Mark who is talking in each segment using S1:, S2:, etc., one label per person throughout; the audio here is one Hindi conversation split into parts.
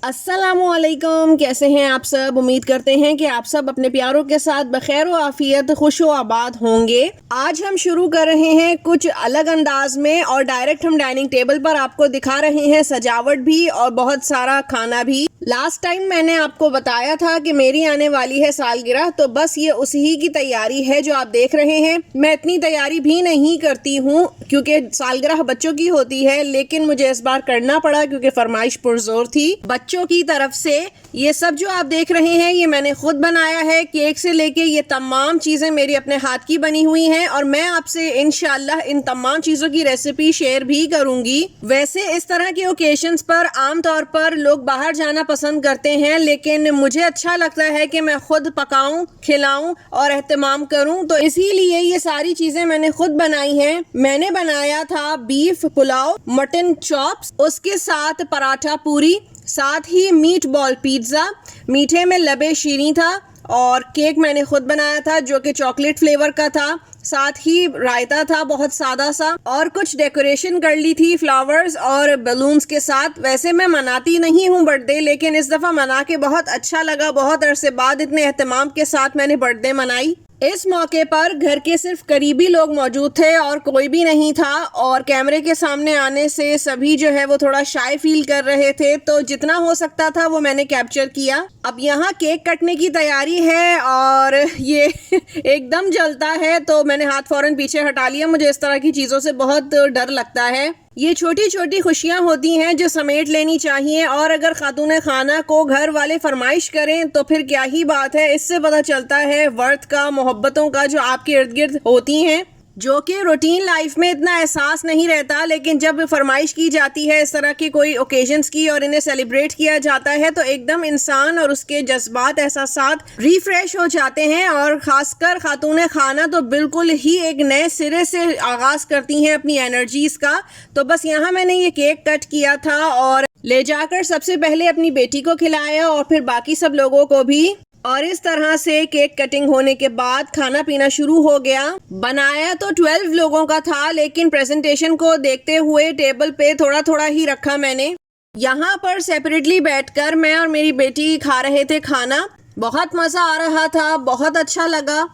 S1: अस्सलामुअलैकुम, कैसे हैं आप सब। उम्मीद करते हैं कि आप सब अपने प्यारों के साथ बखैर व आफियत खुश व आबाद होंगे। आज हम शुरू कर रहे हैं कुछ अलग अंदाज में और डायरेक्ट हम डाइनिंग टेबल पर आपको दिखा रहे हैं सजावट भी और बहुत सारा खाना भी। लास्ट टाइम मैंने आपको बताया था कि मेरी आने वाली है सालगिरह, तो बस ये उसी की तैयारी है जो आप देख रहे हैं। मैं इतनी तैयारी भी नहीं करती हूँ क्योंकि सालगिरह बच्चों की होती है, लेकिन मुझे इस बार करना पड़ा क्योंकि फरमाइश पुरजोर थी बच्चों की तरफ से। ये सब जो आप देख रहे हैं ये मैंने खुद बनाया है, केक से लेके ये तमाम चीजें मेरी अपने हाथ की बनी हुई हैं और मैं आपसे इंशाल्लाह इन तमाम चीजों की रेसिपी शेयर भी करूंगी। वैसे इस तरह के ओकेशंस पर आमतौर पर लोग बाहर जाना पसंद करते हैं, लेकिन मुझे अच्छा लगता है कि मैं खुद पकाऊं, खिलाऊं और एहतमाम करूं, तो इसीलिए ये सारी चीजें मैंने खुद बनाई हैं। मैंने बनाया था बीफ पुलाव, मटन चॉप्स, उसके साथ पराठा पूरी, साथ ही मीट बॉल पिज्ज़ा, मीठे में लबे शीरी था और केक मैंने खुद बनाया था जो कि चॉकलेट फ्लेवर का था। साथ ही रायता था बहुत सादा सा और कुछ डेकोरेशन कर ली थी फ्लावर्स और बलून्स के साथ। वैसे मैं मनाती नहीं हूँ बर्थडे, लेकिन इस दफ़ा मना के बहुत अच्छा लगा। बहुत अरसे बाद इतने एहतमाम के साथ मैंने बर्थडे मनाई। इस मौके पर घर के सिर्फ करीबी लोग मौजूद थे और कोई भी नहीं था और कैमरे के सामने आने से सभी जो है वो थोड़ा शाय फील कर रहे थे, तो जितना हो सकता था वो मैंने कैप्चर किया। अब यहाँ केक कटने की तैयारी है और ये एकदम जलता है तो मैंने हाथ फौरन पीछे हटा लिया। मुझे इस तरह की चीज़ों से बहुत डर लगता है। ये छोटी छोटी खुशियां होती हैं जो समेट लेनी चाहिए और अगर खातून खाना को घर वाले फरमाइश करें तो फिर क्या ही बात है। इससे पता चलता है वर्थ का, मोहब्बतों का जो आपके इर्द गिर्द होती हैं, जो कि रूटीन लाइफ में इतना एहसास नहीं रहता, लेकिन जब फरमाइश की जाती है इस तरह की कोई ओकेजन्स की और इन्हें सेलिब्रेट किया जाता है तो एकदम इंसान और उसके जज्बात, एहसासात रिफ्रेश हो जाते हैं। और ख़ासकर खातून खाना तो बिल्कुल ही एक नए सिरे से आगाज़ करती हैं अपनी एनर्जीज़ का। तो बस यहाँ मैंने ये केक कट किया था और ले जाकर सबसे पहले अपनी बेटी को खिलाया और फिर बाकी सब लोगों को भी। और इस तरह से केक कटिंग होने के बाद खाना पीना शुरू हो गया। बनाया तो 12 लोगों का था, लेकिन प्रेजेंटेशन को देखते हुए टेबल पे थोड़ा थोड़ा ही रखा मैंने। यहाँ पर सेपरेटली बैठकर मैं और मेरी बेटी खा रहे थे खाना। बहुत मज़ा आ रहा था, बहुत अच्छा लगा।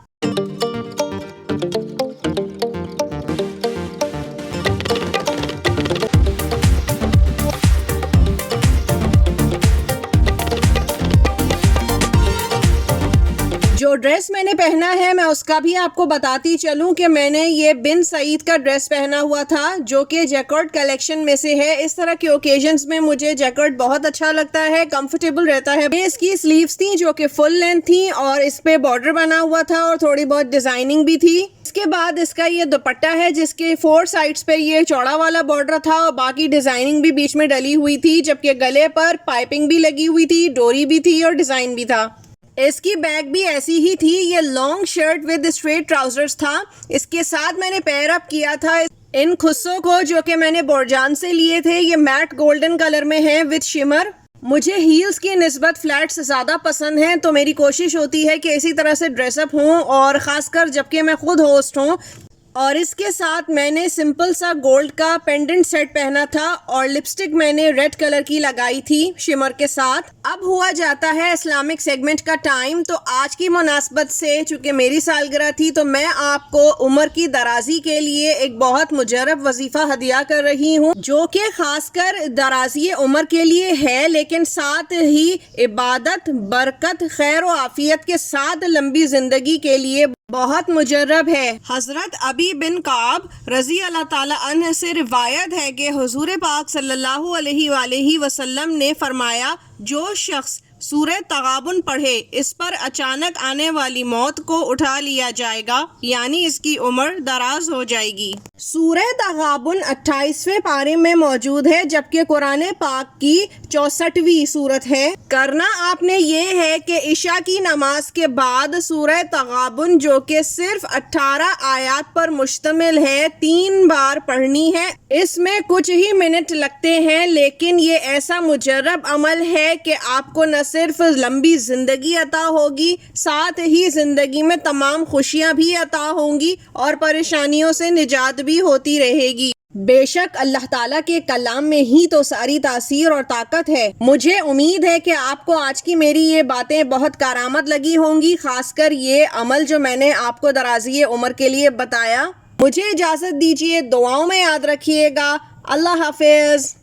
S1: जो ड्रेस मैंने पहना है मैं उसका भी आपको बताती चलूं कि मैंने ये बिन सईद का ड्रेस पहना हुआ था जो कि जैकर्ड कलेक्शन में से है। इस तरह के ओकेजन्स में मुझे जैकर्ड बहुत अच्छा लगता है, कंफर्टेबल रहता है। इसकी स्लीव्स थी जो कि फुल लेंथ थी और इस पे बॉर्डर बना हुआ था और थोड़ी बहुत डिजाइनिंग भी थी। इसके बाद इसका ये दुपट्टा है जिसके 4 साइड्स पे ये चौड़ा वाला बॉर्डर था और बाकी डिजाइनिंग भी बीच में डली हुई थी, जबकि गले पर पाइपिंग भी लगी हुई थी, डोरी भी थी और डिजाइन भी था। इसकी बैक भी ऐसी ही थी। ये long shirt with straight trousers था। इसके साथ मैंने पेयर अप किया था इन खुस्सों को जो कि मैंने बोरजान से लिए थे। ये मैट गोल्डन कलर में है विद शिमर। मुझे हील्स की निस्बत फ्लैट्स ज़्यादा पसंद हैं, तो मेरी कोशिश होती है कि इसी तरह से ड्रेसअप हों और ख़ासकर जबकि मैं खुद होस्ट हूँ। और इसके साथ मैंने सिंपल सा गोल्ड का पेंडेंट सेट पहना था और लिपस्टिक मैंने रेड कलर की लगाई थी शिमर के साथ। अब हुआ जाता है इस्लामिक सेगमेंट का टाइम, तो आज की मुनासबत से चूंकि मेरी सालगिरह थी तो मैं आपको उम्र की दराजी के लिए एक बहुत मुजरब वजीफा हदिया कर रही हूँ, जो कि खासकर दराजी उम्र के लिए है, लेकिन साथ ही इबादत, बरकत, खैर व आफियत के साथ लंबी जिंदगी के लिए बहुत मुजर्रब है। हजरत अबी बिन काब रजी अल्लाह ताला अन्ह से रिवायत है कि हुजूर पाक सल्लल्लाहु अलैहि वसल्लम ने फरमाया, जो शख्स सूरह तगाबुन पढ़े इस पर अचानक आने वाली मौत को उठा लिया जाएगा, यानी इसकी उम्र दराज हो जाएगी। सूरह तगाबुन 28वें पारे में मौजूद है, जबकि कुरान पाक की 64वीं सूरत है। करना आपने ये है कि इशा की नमाज के बाद सूरह तगाबुन जो कि सिर्फ 18 आयात पर मुश्तमिल है 3 बार पढ़नी है। इसमें कुछ ही मिनट लगते हैं, लेकिन ये ऐसा मुजर्रब अमल है कि आपको न सिर्फ लंबी जिंदगी अता होगी, साथ ही जिंदगी में तमाम खुशियां भी अता होंगी और परेशानियों से निजात भी होती रहेगी। बेशक अल्लाह ताला के कलाम में ही तो सारी तासीर और ताकत है। मुझे उम्मीद है कि आपको आज की मेरी ये बातें बहुत कारआमद लगी होंगी, खासकर ये अमल जो मैंने आपको दराज़ी उम्र के लिए बताया। मुझे इजाज़त दीजिए, दुआओं में याद रखिएगा। अल्लाह हाफिज़।